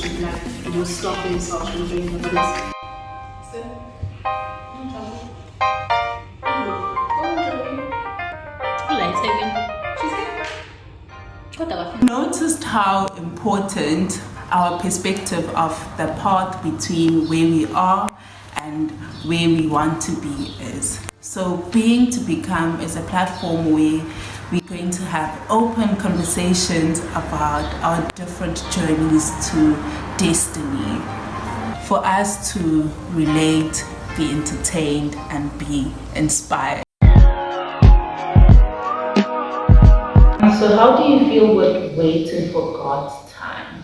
to like stop themselves from doing it. But it's noticed how important our perspective of the path between where we are and where we want to be is. So Being to Become is a platform where we're going to have open conversations about our different journeys to destiny, for us to relate, be entertained, and be inspired. So how do you feel with waiting for God's time?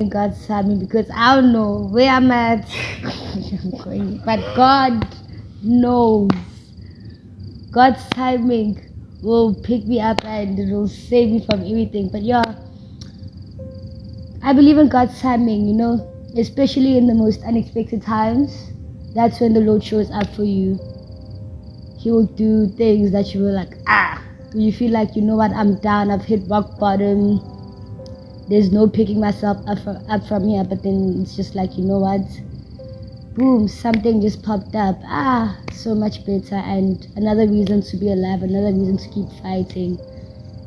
God's timing, because I don't know where I'm at. I'm going, but God knows. God's timing will pick me up and it will save me from everything. But yeah, I believe in God's timing, especially in the most unexpected times. That's when the Lord shows up for you. He will do things that you will like, you feel like, you know what, I'm down, I've hit rock bottom, there's no picking myself up from here. But then it's just like, you know what, boom, something just popped up, so much better, and another reason to be alive, another reason to keep fighting,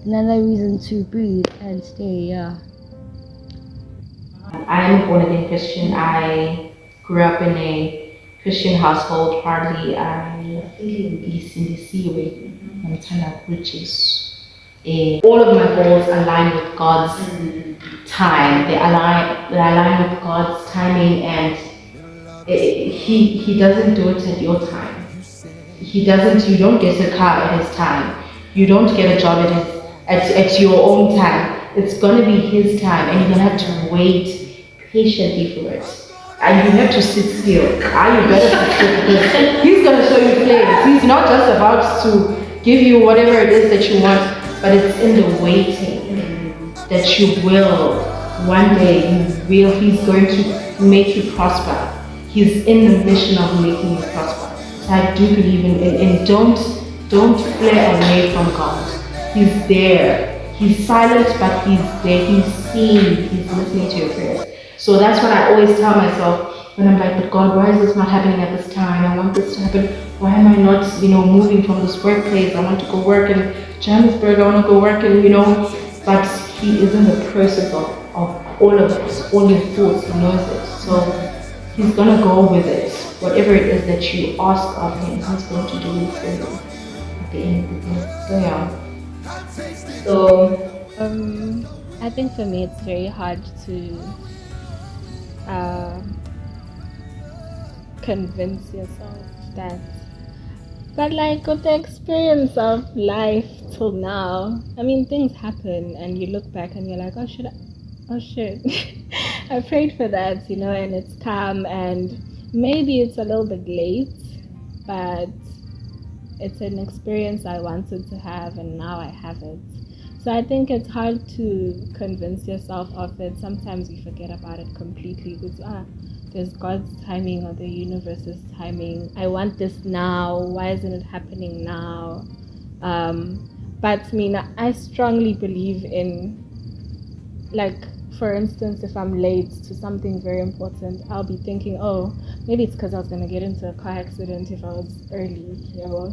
another reason to breathe and stay. I am a born-again Christian. I grew up in a Christian household, partly I think in the Seaway, I'm trying to riches. All of my goals align with God's time. They align with God's timing, and he doesn't do it at your time. You don't get a car at his time. You don't get a job at your own time. It's gonna be his time, and you're gonna have to wait patiently for it. And you have to sit still. You better sit still, because he's gonna show you flames. He's not just about to give you whatever it is that you want, but it's in the waiting that you will. One day he's going to make you prosper. He's in the mission of making you prosper. So I do believe in don't flare away from God. He's there. He's silent, but he's there. He's seeing. He's listening to your prayers. So that's what I always tell myself when I'm like, but God, why is this not happening at this time? I want this to happen. Why am I not, moving from this workplace? I want to go work in Johannesburg. I want to go work in, But he is in the process of all of it, all your thoughts. He knows it. So he's going to go with it. Whatever it is that you ask of him, he's going to do it for you at the end of the day. So yeah. So I think for me it's very hard to convince yourself that, but like with the experience of life till now, I mean, things happen and you look back and you're like, oh shit I prayed for that, and it's come, and maybe it's a little bit late, but it's an experience I wanted to have and now I have it. So I think it's hard to convince yourself of it. Sometimes you forget about it completely, because there's God's timing or the universe's timing. I want this now. Why isn't it happening now? But I strongly believe in, like, for instance, if I'm late to something very important, I'll be thinking, oh, maybe it's because I was going to get into a car accident if I was early.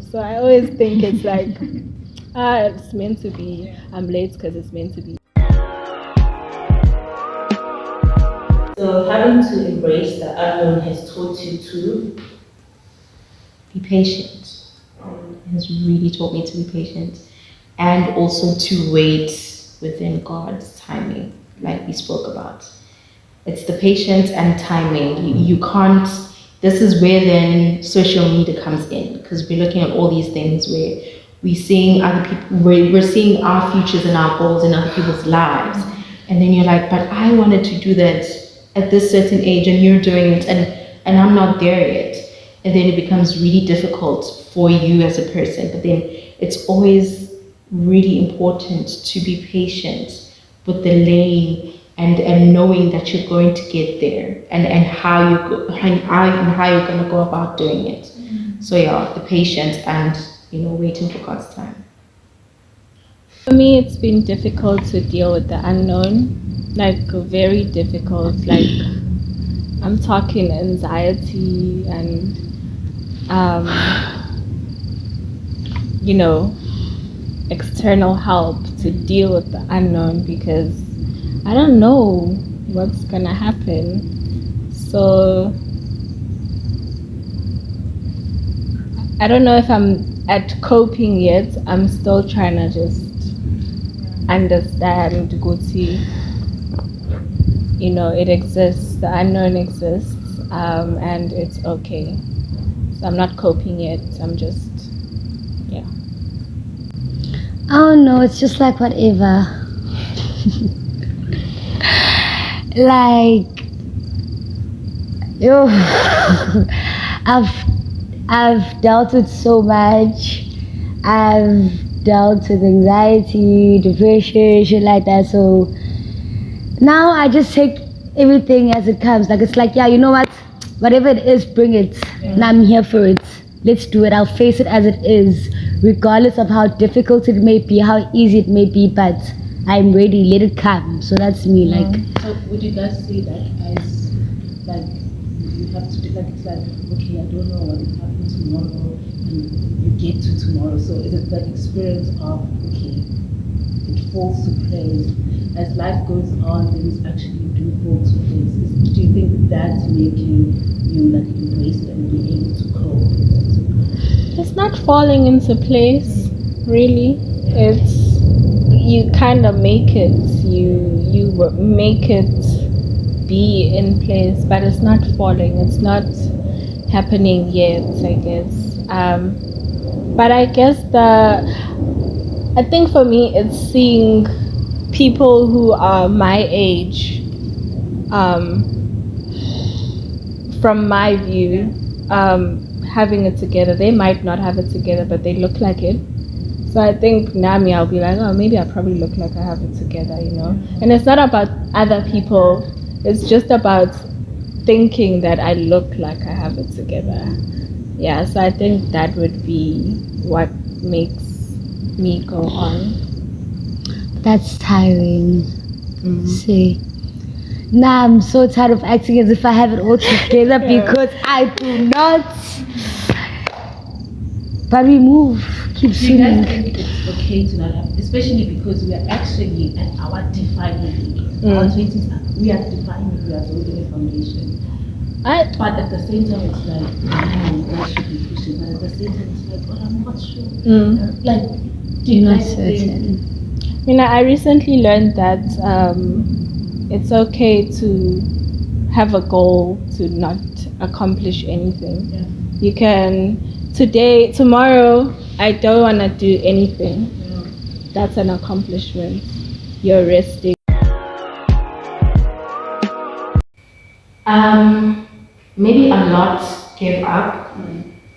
So I always think it's like, it's meant to be. I'm late because it's meant to be. So having to embrace the unknown has taught you to be patient. It has really taught me to be patient, and also to wait within God's timing, like we spoke about. It's the patience and timing. You can't. This is where then social media comes in, because we're looking at all these things where we're seeing other people, we're seeing our futures and our goals in other people's lives, and then you're like, but I wanted to do that at this certain age, and you're doing it, and I'm not there yet. And then it becomes really difficult for you as a person. But then it's always really important to be patient with the lane and knowing that you're going to get there, and how you're going to go about doing it. So yeah, the patience and waiting for God's time. For me, it's been difficult to deal with the unknown, like very difficult. Like I'm talking anxiety and, you know, external help to deal with the unknown because I don't know what's gonna happen. So I don't know if I'm at coping yet. I'm still trying to just understand Guti. You know, it exists, the unknown exists, and it's okay. So I'm not coping yet. I'm just, yeah. I don't know, it's just like whatever. Like, yo, I've dealt with so much. I've dealt with anxiety, depression, shit like that. So now I just take everything as it comes. Like it's like, yeah, you know what? Whatever it is, bring it. And I'm here for it. Let's do it. I'll face it as it is, regardless of how difficult it may be, how easy it may be, but I'm ready. Let it come. So that's me. Like, So would you guys see that as like you have to do like it's like okay, I don't know what will happen tomorrow and you get to tomorrow. So is it that experience of okay, it falls to place. As life goes on, things actually do fall to place. Do you think that's making you like embrace it and be able to cope? It's not falling into place, really. It's you kind of make it. You make it be in place, but it's not falling. It's not happening yet, I guess. But I guess I think for me, it's seeing people who are my age, from my view, having it together. They might not have it together, but they look like it. So I think Nami, I'll be like, oh, maybe I probably look like I have it together, you know. And it's not about other people. It's just about thinking that I look like I have it together. Yeah, so I think that would be what makes me go on. that's tiring. See. Now I'm so tired of acting as if I have it all together because I do not. But we move. Keep Do you guys swimming. think it's okay to not have, especially because we are actually at our defining age. Our 20s, we are defining, we are building a foundation. But at the same time, it's like, that should be pushing. But at the same time, it's like, I'm not sure. Like, do you Not guys think? certain. I recently learned that it's okay to have a goal to not accomplish anything. Yeah. You can tomorrow, I don't want to do anything. That's an accomplishment. You're resting. Maybe a lot give up,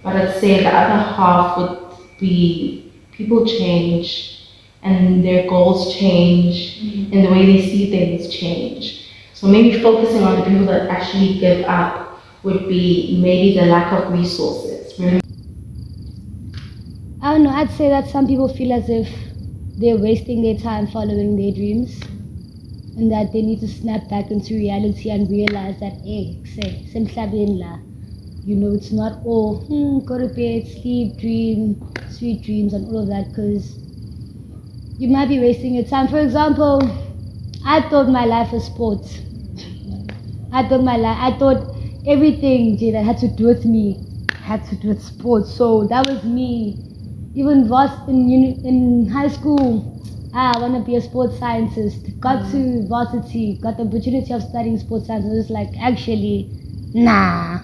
but I'd say the other half would be people change and their goals change and the way they see things change. So maybe focusing on the people that actually give up would be maybe the lack of resources. I don't know, I'd say that some people feel as if they're wasting their time following their dreams and that they need to snap back into reality and realize that, hey, you know, it's not all go to bed, sleep, dream, sweet dreams and all of that because you might be wasting your time. For example, I thought my life was sports. I thought everything that had to do with me had to do with sports. So that was me. Even in high school, I want to be a sports scientist. Got to varsity, got the opportunity of studying sports science. I was like, actually, nah,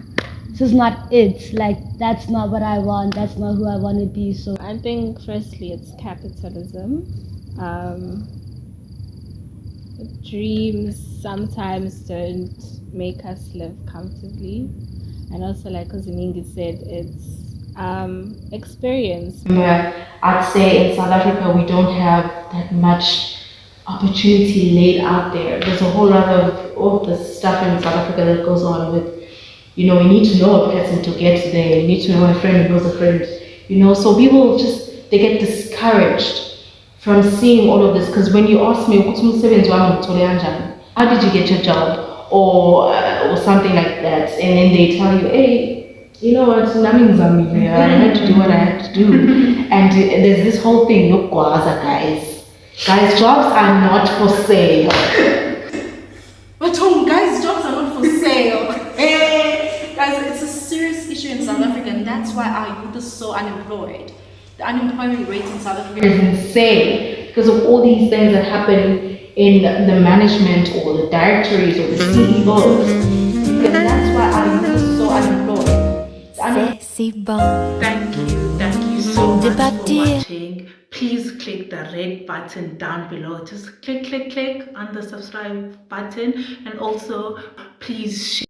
this is not it. Like, that's not what I want. That's not who I want to be. So I think firstly it's capitalism. Dreams sometimes don't make us live comfortably, and also like Concidencely said, it's experience. I'd say in South Africa we don't have that much opportunity laid out there. There's a whole lot of all the stuff in South Africa that goes on with, you know, you need to know a person to get there, you need to know a friend who knows a friend, you know, so people just, they get discouraged from seeing all of this, because when you ask me, how did you get your job? Or something like that, and then they tell you, hey, you know what, I had to do what I had to do. And there's this whole thing, look, guys, jobs are not for sale. But guys, jobs are not for sale. Guys, it's a serious issue in South Africa, and that's why our youth is so unemployed. The unemployment rate in South Africa is insane because of all these things that happen in the management or the directories or the CEOs. And that's why our youth is so unemployed. Thank you so much for watching. Please click the red button down below. Just click on the subscribe button, and also please share.